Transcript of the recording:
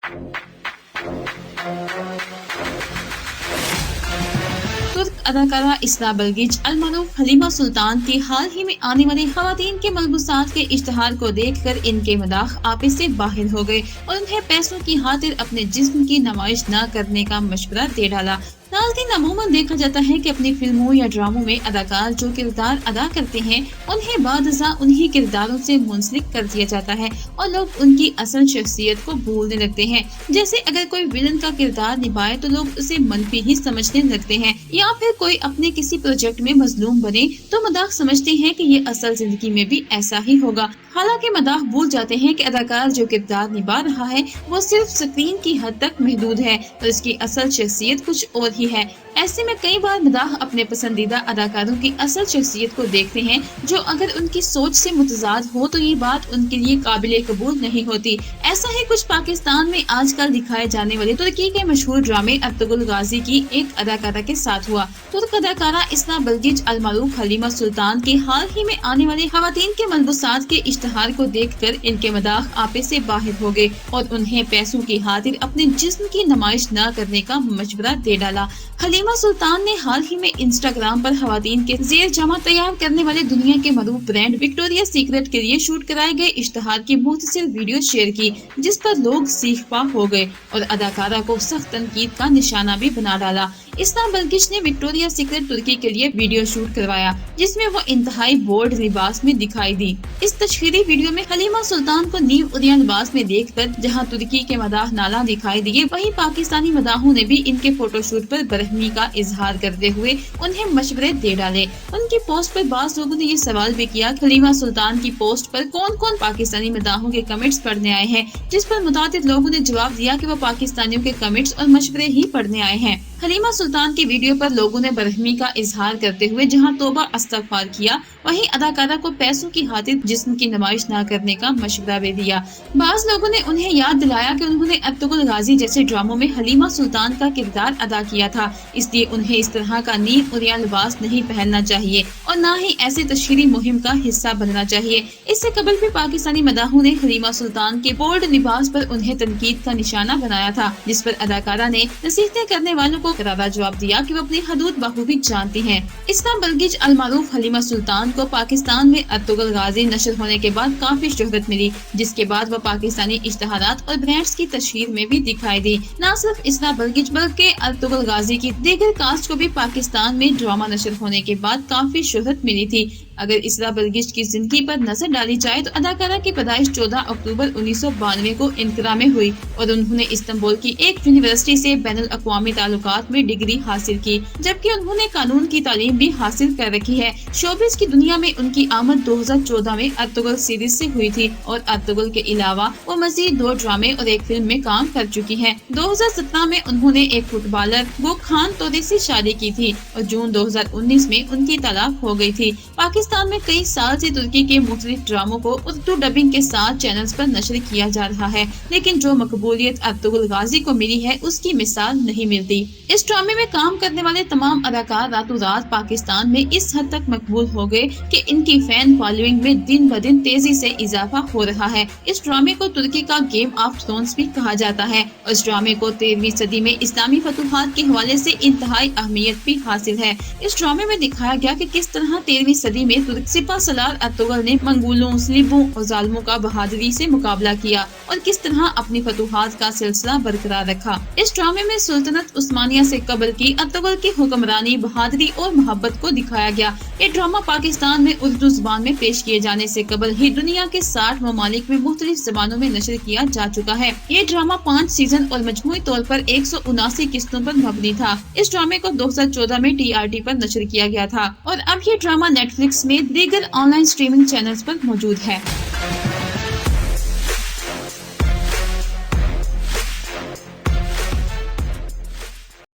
तुर्क अदाकारा इसरा बल्गिच अलमारूफ हलीमा सुल्तान की हाल ही में आने वाले खवातीन के मलबूसात के इश्तहार को देखकर इनके मदाह आपे से बाहर हो गए और उन्हें पैसों की खातिर अपने जिस्म की नुमाइश न करने का मशवरा दे डाला। नाज़रीन, अमूमन देखा जाता है कि अपनी फिल्मों या ड्रामों में अदाकार जो किरदार अदा करते हैं उन्हें बादज़ा उन्हीं किरदारों से मुंसलिक कर दिया जाता है और लोग उनकी असल शख्सियत को भूलने लगते हैं। जैसे अगर कोई विलन का किरदार निभाए तो लोग उसे मनफी ही समझने लगते हैं, या फिर कोई अपने किसी प्रोजेक्ट में मजलूम बने तो मदाह समझते हैं कि ये असल जिंदगी में भी ऐसा ही होगा। हालांकि मदाह भूल जाते हैं कि अदाकार जो किरदार निभा रहा है वो सिर्फ स्क्रीन की हद तक महदूद है और इसकी असल शख्सियत कुछ और ही है। ऐसे में कई बार मदाह अपने पसंदीदा अदाकारों की असल शख्सियत को देखते हैं जो अगर उनकी सोच से मुतजाद हो तो ये बात उनके लिए काबिले कबूल नहीं होती। ऐसा ही कुछ पाकिस्तान में आजकल दिखाए जाने वाले तुर्की के मशहूर ड्रामे अर्तुगरुल गाजी की एक अदाकारा के साथ हुआ। तुर्क अदाकारा इसरा बल्गिच अलमारूफ हलीमा सुल्तान के हाल ही में आने वाले खवातीन के मलबूसात के इश्तहार को देखकर इनके मदाह आपे से बाहर हो गए और उन्हें पैसों की खातिर अपने जिस्म की नुमाइश न करने का मशवरा दे डाला। हलीमा सुल्तान ने हाल ही में इंस्टाग्राम पर खवातीन के जेर जमा तैयार करने वाले दुनिया के मरूफ ब्रांड विक्टोरिया सीक्रेट के लिए शूट कराए गए इश्तहार की मुख्तसर वीडियो शेयर की, जिस पर लोग सीख पा हो गए और अदाकारा को सख्त तनकीद का निशाना भी बना डाला। इसरा बल्गिच ने विक्टोरिया सीक्रेट तुर्की के लिए वीडियो शूट करवाया जिसमें वो इंतहाई बोल्ड लिबास में दिखाई दी। इस तशहीरी वीडियो में हलीमा सुल्तान को नीव उरिया लिबास में देखकर जहां तुर्की के मदाह नाला दिखाई दिए, वहीं पाकिस्तानी मदाहों ने भी इनके फोटोशूट पर बरहमी का इजहार करते हुए उन्हें मशवरे दे डाले। उनकी पोस्ट पर बाज़ लोगों ने ये सवाल भी किया कि हलीमा सुल्तान की पोस्ट पर कौन कौन पाकिस्तानी मदाहों के कमेंट्स पढ़ने आए हैं, जिस पर मुतादिद लोगों ने जवाब दिया कि वो पाकिस्तानियों के कमेंट्स और मशवरे ही पढ़ने आए हैं। हलीमा सुल्तान की वीडियो पर लोगों ने बरहमी का इजहार करते हुए जहां तौबा इस्तगफार किया, वहीं अदाकारा को पैसों की खातिर जिस्म की नुमाइश न करने का मशवरा भी दिया। बाज़ लोगों ने उन्हें याद दिलाया कि उन्होंने अर्तुगरुल गाजी जैसे ड्रामों में हलीमा सुल्तान का किरदार अदा किया था, इसलिए उन्हें इस तरह का नीव उरिया लिबास नहीं पहनना चाहिए और न ही ऐसे तशहीरी मुहिम का हिस्सा बनना चाहिए। इससे कबल भी पाकिस्तानी मदाहों ने हलीमा सुल्तान के बोल्ड लिबास पर उन्हें तनकीद का निशाना बनाया था, जिस पर अदाकारा ने नसीहतें करने वालों को करारा जवाब दिया कि वो अपनी हदूद बखूबी जानती हैं। इसरा बल्गिच अलमारूफ हलीमा सुल्तान को पाकिस्तान में अर्तुगरुल गाजी नशर होने के बाद काफी शोहरत मिली, जिसके बाद वो पाकिस्तानी इश्तहारात और ब्रांड्स की तशहीर में भी दिखाई दी। न सिर्फ इसरा बल्गिच बल्कि अर्तुगरुल गाजी की दीगर कास्ट को भी पाकिस्तान में ड्रामा नशर होने के बाद काफी शोहरत मिली थी। अगर इसरा बल्गिच की जिंदगी पर नजर डाली जाए तो अदाकारा की पैदाइश 14 अक्टूबर 1992 को इनकरा में हुई और उन्होंने इस्तांबुल की एक यूनिवर्सिटी से बैनुल अक़वामी ताल्लुकात में डिग्री हासिल की, जबकि उन्होंने कानून की तालीम भी हासिल कर रखी है। शोबिस की दुनिया में उनकी आमद 2014 में अर्तुगरुल सीरीज से हुई थी और अर्तुगरुल के अलावा वो मजीद 2 ड्रामे और एक फिल्म में काम कर चुकी हैं। 2017 में उन्होंने एक फुटबॉलर खान तोरे से शादी की थी और जून 2019 में उनकी तलाक हो गई थी। पाकिस्तान में कई साल से तुर्की के मुख्तलिफ ड्रामों को उर्दू डबिंग के साथ चैनल्स पर नशर किया जा रहा है, लेकिन जो मकबूलियत अर्तुगरुल गाजी को मिली है उसकी मिसाल नहीं मिलती। इस ड्रामे में काम करने वाले तमाम अदाकार रातों रात पाकिस्तान में इस हद तक मकबूल हो गए कि इनकी फैन फॉलोइंग में दिन ब दिन तेजी से इजाफा हो रहा है। इस ड्रामे को तुर्की का गेम ऑफ थ्रोन्स भी कहा जाता है और इस ड्रामे को 13वीं सदी में इस्लामी फतूहात के हवाले से इंतहाई अहमियत भी हासिल है। इस ड्रामे में दिखाया गया कि किस तरह 13वीं सदी में तुर्क सिपा सलार अर्तुगरुल ने मंगोलों, स्लिबों और जालिमों का बहादुरी से मुकाबला किया और किस तरह अपनी फतूहात का सिलसिला बरकरार रखा। इस ड्रामे में सुल्तनत उस्मानिया से कबल की अर्तुगरुल की हुक्मरानी, बहादुरी और मोहब्बत को दिखाया गया। ये ड्रामा पाकिस्तान में उर्दू जुबान में पेश किए जाने से कबल ही दुनिया के 60 ममालिक में मुख्तलिफ जबानों में नशर किया जा चुका है। ये ड्रामा 5 सीजन और मजमूई तौर पर 179 किस्तों पर मबनी था। इस ड्रामे को 2014 में TRT पर नशर किया गया था और अब ये ड्रामा नेटफ्लिक्स में दीगर ऑनलाइन स्ट्रीमिंग चैनल्स पर मौजूद है।